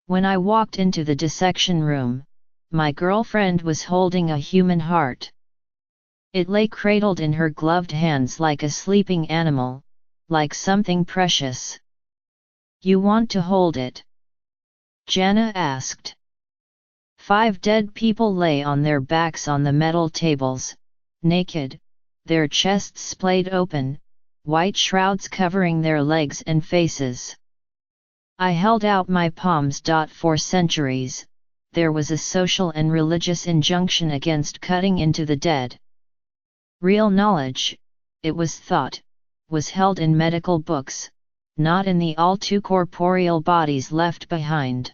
When I walked into the dissection room, my girlfriend was holding a human heart. It lay cradled in her gloved hands like a sleeping animal, like something precious. "You want to hold it?" Jana asked. 5 dead people lay on their backs on the metal tables, naked, their chests splayed open, white shrouds covering their legs and faces. I held out my palms. For centuries, there was a social and religious injunction against cutting into the dead. Real knowledge, it was thought, was held in medical books, not in the all-too-corporeal bodies left behind.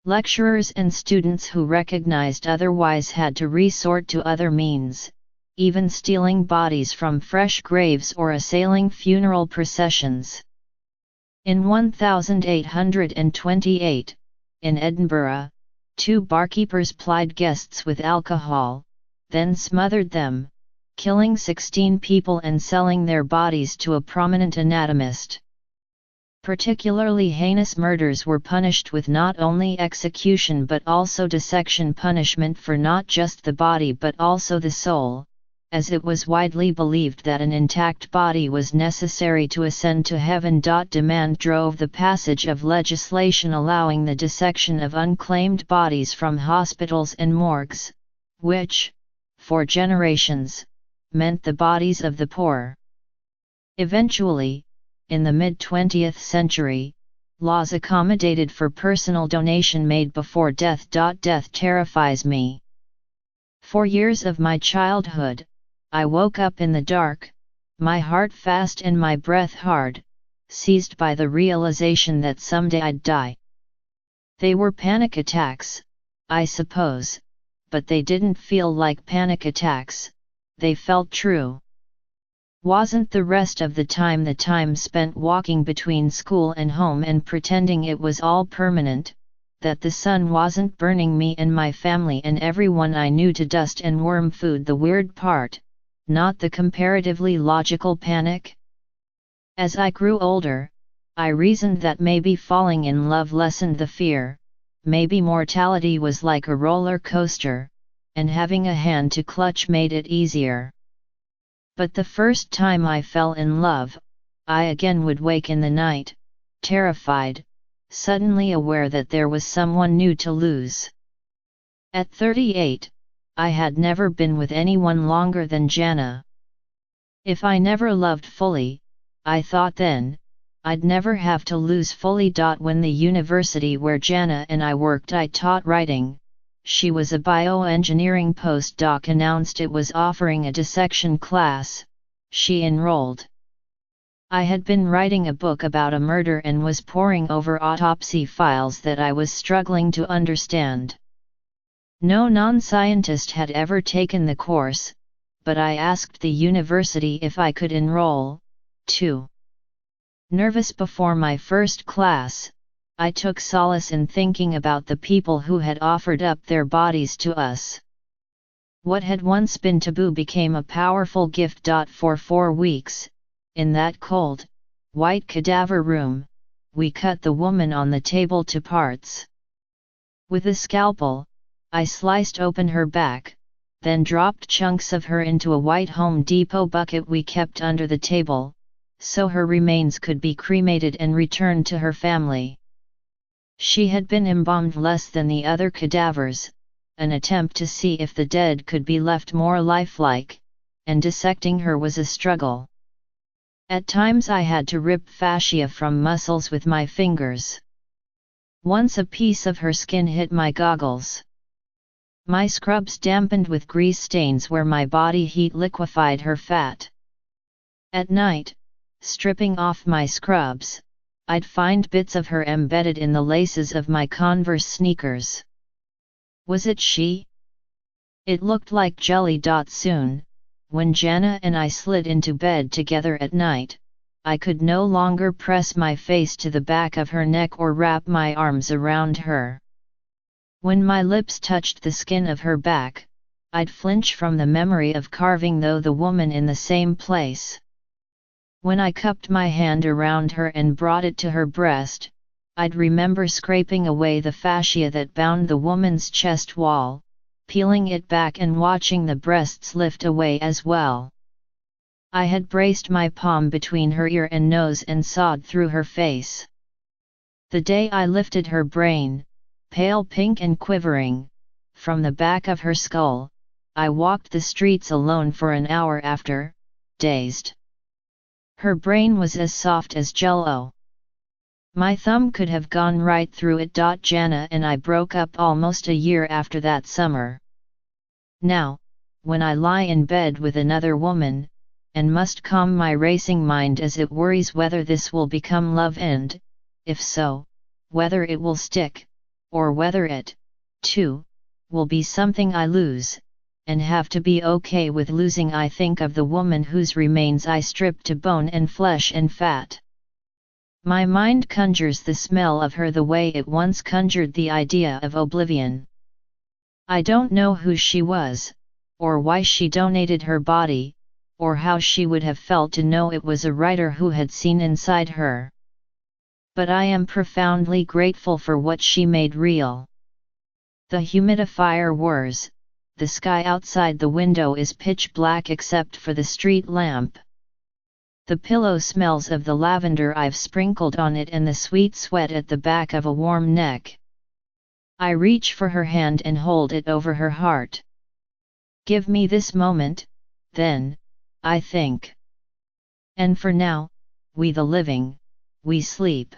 Lecturers and students who recognized otherwise had to resort to other means, even stealing bodies from fresh graves or assailing funeral processions. In 1828, in Edinburgh, 2 barkeepers plied guests with alcohol, then smothered them, killing 16 people and selling their bodies to a prominent anatomist. Particularly heinous murders were punished with not only execution but also dissection, punishment for not just the body but also the soul, as it was widely believed that an intact body was necessary to ascend to heaven. Demand drove the passage of legislation allowing the dissection of unclaimed bodies from hospitals and morgues, which, for generations, meant the bodies of the poor. Eventually, in the mid-20th century, laws accommodated for personal donation made before death. Death terrifies me. For years of my childhood, I woke up in the dark, my heart fast and my breath hard, seized by the realization that someday I'd die. They were panic attacks, I suppose, but they didn't feel like panic attacks, they felt true. Wasn't the rest of the time spent walking between school and home and pretending it was all permanent, that the sun wasn't burning me and my family and everyone I knew to dust and worm food the weird part, not the comparatively logical panic? As I grew older, I reasoned that maybe falling in love lessened the fear, maybe mortality was like a roller coaster, and having a hand to clutch made it easier. But the first time I fell in love, I again would wake in the night, terrified, suddenly aware that there was someone new to lose. At 38, I had never been with anyone longer than Jana. If I never loved fully, I thought then, I'd never have to lose fully. When the university where Jana and I worked, I taught writing. She was a bioengineering postdoc, announced it was offering a dissection class. She enrolled. I had been writing a book about a murder and was poring over autopsy files that I was struggling to understand. No non-scientist had ever taken the course, but I asked the university if I could enroll, too. Nervous before my first class, I took solace in thinking about the people who had offered up their bodies to us. What had once been taboo became a powerful gift. For 4 weeks, in that cold, white cadaver room, we cut the woman on the table to parts. With a scalpel, I sliced open her back, then dropped chunks of her into a white Home Depot bucket we kept under the table, so her remains could be cremated and returned to her family. She had been embalmed less than the other cadavers, an attempt to see if the dead could be left more lifelike, and dissecting her was a struggle. At times I had to rip fascia from muscles with my fingers. Once a piece of her skin hit my goggles. My scrubs dampened with grease stains where my body heat liquefied her fat. At night, stripping off my scrubs, I'd find bits of her embedded in the laces of my Converse sneakers. Was it she? It looked like jelly. Soon, when Jana and I slid into bed together at night, I could no longer press my face to the back of her neck or wrap my arms around her. When my lips touched the skin of her back, I'd flinch from the memory of carving the woman in the same place. When I cupped my hand around her and brought it to her breast, I'd remember scraping away the fascia that bound the woman's chest wall, peeling it back and watching the breasts lift away as well. I had braced my palm between her ear and nose and sawed through her face. The day I lifted her brain, pale pink and quivering, from the back of her skull, I walked the streets alone for an hour after, dazed. Her brain was as soft as jello. My thumb could have gone right through it. Jana and I broke up almost a year after that summer. Now, when I lie in bed with another woman, and must calm my racing mind as it worries whether this will become love and, if so, whether it will stick, or whether it, too, will be something I lose, and have to be okay with losing, I think of the woman whose remains I stripped to bone and flesh and fat. My mind conjures the smell of her the way it once conjured the idea of oblivion. I don't know who she was, or why she donated her body, or how she would have felt to know it was a writer who had seen inside her. But I am profoundly grateful for what she made real. The humidifier whirs, the sky outside the window is pitch black except for the street lamp. The pillow smells of the lavender I've sprinkled on it and the sweet sweat at the back of a warm neck. I reach for her hand and hold it over her heart. Give me this moment, then, I think. And for now, we the living, we sleep.